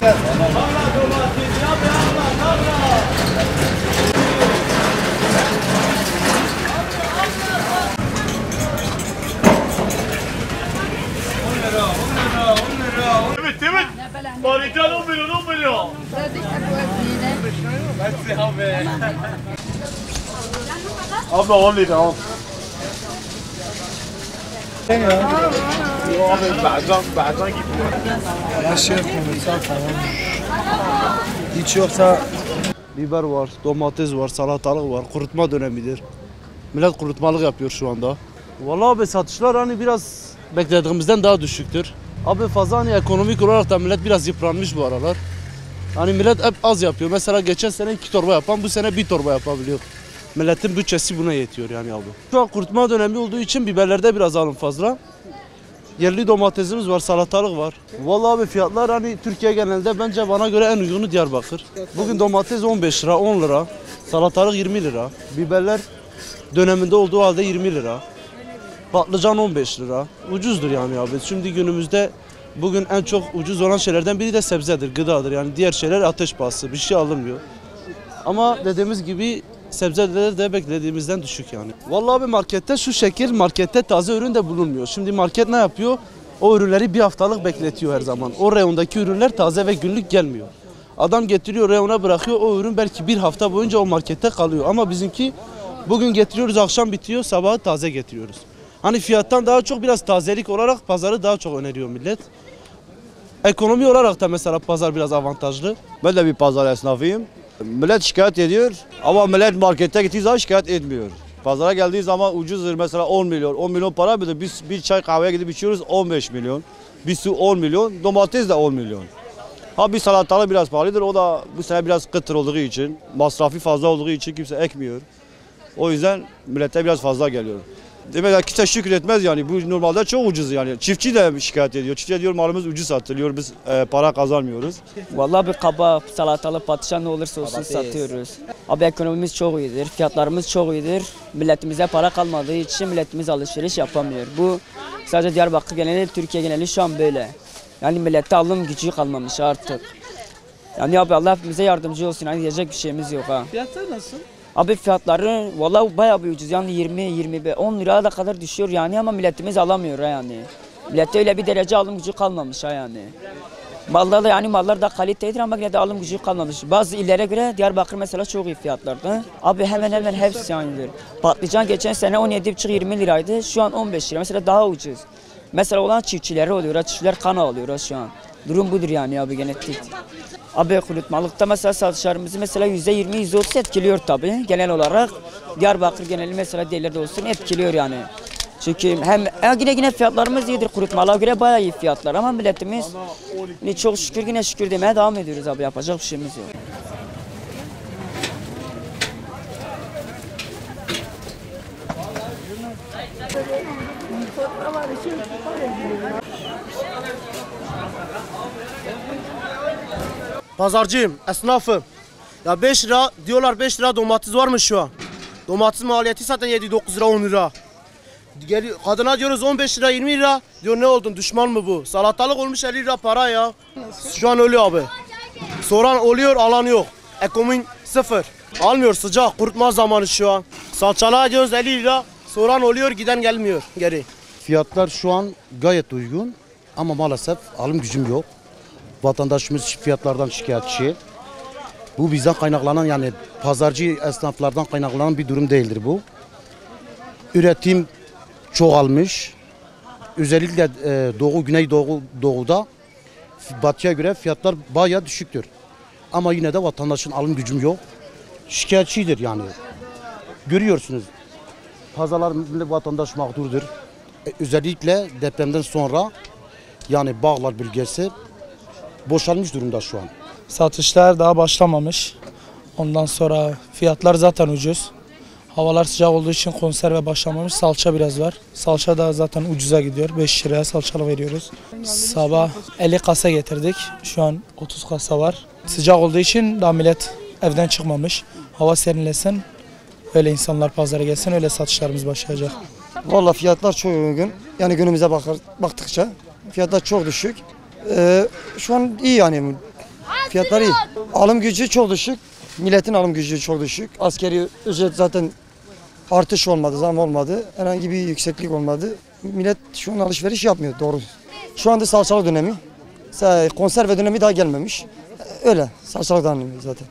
Evet. Baritan 10 milyon, 10 milyon. Abla 10 lira al. Abi بعدdan gidiyor. Her şey koyuyorsa tamam. Hiç yoksa biber var, domates var, salatalık var. Kurutma dönemidir. Millet kurutmalık yapıyor şu anda. Vallahi abi satışlar hani biraz beklediğimizden daha düşüktür. Abi fazla hani ekonomik olarak da millet biraz yıpranmış bu aralar. Hani millet hep az yapıyor. Mesela geçen sene 2 torba yapan bu sene 1 torba yapabiliyor. Milletin bütçesi buna yetiyor yani abi. Şu an kurutma dönemi olduğu için biberlerde biraz alım fazla. Yerli domatesimiz var, salatalık var. Vallahi abi fiyatlar hani Türkiye genelinde bence bana göre en uygunu Diyarbakır. Bugün domates 15 lira, 10 lira, salatalık 20 lira. Biberler döneminde olduğu halde 20 lira. Patlıcan 15 lira. Ucuzdur yani abi. Şimdi günümüzde bugün en çok ucuz olan şeylerden biri de sebzedir, gıdadır. Yani diğer şeyler ateş pahası, bir şey alınmıyor. Ama dediğimiz gibi sebzeler de beklediğimizden düşük yani. Vallahi abi markette şu şekil, markette taze ürün de bulunmuyor. Şimdi market ne yapıyor? O ürünleri bir haftalık bekletiyor her zaman. O reyondaki ürünler taze ve günlük gelmiyor. Adam getiriyor, reyona bırakıyor, o ürün belki bir hafta boyunca o markette kalıyor. Ama bizimki bugün getiriyoruz, akşam bitiyor, sabahı taze getiriyoruz. Hani fiyattan daha çok biraz tazelik olarak pazarı daha çok öneriyor millet. Ekonomi olarak da mesela pazar biraz avantajlı. Ben de bir pazar esnafıyım. Millet şikayet ediyor ama millet markete gittiği zaman şikayet etmiyor. Pazara geldiği zaman ucuzdur, mesela 10 milyon. 10 milyon para mıdır? Biz bir çay kahveye gidip içiyoruz 15 milyon. Bir su 10 milyon, domates de 10 milyon. Ha bir salatalık biraz pahalıdır, o da bu sene biraz kıtır olduğu için, masrafı fazla olduğu için kimse ekmiyor. O yüzden millete biraz fazla geliyor. Demek ki kimse şükretmez yani, bu normalde çok ucuz yani. Çiftçi de şikayet ediyor. Çiftçi diyor malımız ucuz satılıyor, biz para kazanmıyoruz. Vallahi bir kabak, salatalık, patlıcan ne olursa olsun satıyoruz. Abi ekonomimiz çok iyidir, fiyatlarımız çok iyidir. Milletimize para kalmadığı için milletimiz alışveriş yapamıyor. Bu sadece Diyarbakır geneli, Türkiye geneli şu an böyle. Yani millette alım gücü kalmamış artık. Yani abi Allah hepimize yardımcı olsun, yani diyecek bir şeyimiz yok ha. Fiyatlar nasıl? Abi fiyatları vallahi bayağı bir ucuz, yani 20-25 10 liraya da kadar düşüyor yani, ama milletimiz alamıyor ha yani. Millette öyle bir derece alım gücü kalmamış ha yani. Mallar da yani mallar da kalitedir ama yine de alım gücü kalmamış. Bazı illere göre Diyarbakır mesela çok iyi fiyatlarda. Abi hemen hemen hepsi aynıdır. Patlıcan geçen sene 17,5-20 liraydı, şu an 15 lira, mesela daha ucuz. Mesela olan çiftçileri oluyor, çiftçiler kan alıyor şu an. Durum budur yani abi, genetik. Abi kurutmalıkta mesela satışlarımızı mesela %20-%30 etkiliyor tabii genel olarak. Diyarbakır geneli mesela diğerlerde olsun etkiliyor yani. Çünkü hem yine fiyatlarımız iyidir, kurutmalığa göre bayağı iyi fiyatlar ama milletimiz çok şükür yine şükür demeye devam ediyoruz abi, yapacak bir şeyimiz yok. Pazarcıyım, esnafım. Ya 5 lira diyorlar, 5 lira domates varmış şu an. Domates maliyeti zaten 7-9 lira, 10 lira. Kadına diyoruz 15 lira, 20 lira. Diyor ne oldun, düşman mı bu? Salatalık olmuş 50 lira para ya. Şu an ölüyor abi. Soran oluyor, alan yok. Ekonomi sıfır. Almıyor, sıcak, kurutma zamanı şu an. Salçalığa diyoruz 50 lira. Soran oluyor, giden gelmiyor geri. Fiyatlar şu an gayet uygun ama maalesef alım gücüm yok. Vatandaşımız fiyatlardan şikayetçi. Bu bizden kaynaklanan, yani pazarcı esnaflardan kaynaklanan bir durum değildir bu. Üretim çoğalmış. Özellikle Güneydoğu'da batıya göre fiyatlar bayağı düşüktür. Ama yine de vatandaşın alım gücüm yok. Şikayetçidir yani. Görüyorsunuz. Pazarlar vatandaş mağdurdur. Özellikle depremden sonra yani Bağlar bölgesi boşalmış durumda şu an. Satışlar daha başlamamış. Ondan sonra fiyatlar zaten ucuz. Havalar sıcak olduğu için konserve başlamamış. Salça biraz var. Salça da zaten ucuza gidiyor. 5 liraya salçalı veriyoruz. Sabah 50 kasa getirdik. Şu an 30 kasa var. Sıcak olduğu için daha millet evden çıkmamış. Hava serinlesin. Öyle insanlar pazara gelsin, öyle satışlarımız başlayacak. Vallahi fiyatlar çok uygun. Yani günümüze baktıkça Fiyatlar çok düşük. Şu an iyi yani. Fiyatlar iyi. Alım gücü çok düşük. Milletin alım gücü çok düşük. Askeri ücret zaten artış olmadı, zam olmadı. Herhangi bir yükseklik olmadı. Millet şu an alışveriş yapmıyor doğru. Şu anda salçalı dönemi. Konserve dönemi daha gelmemiş. Öyle salçalı dönemi zaten.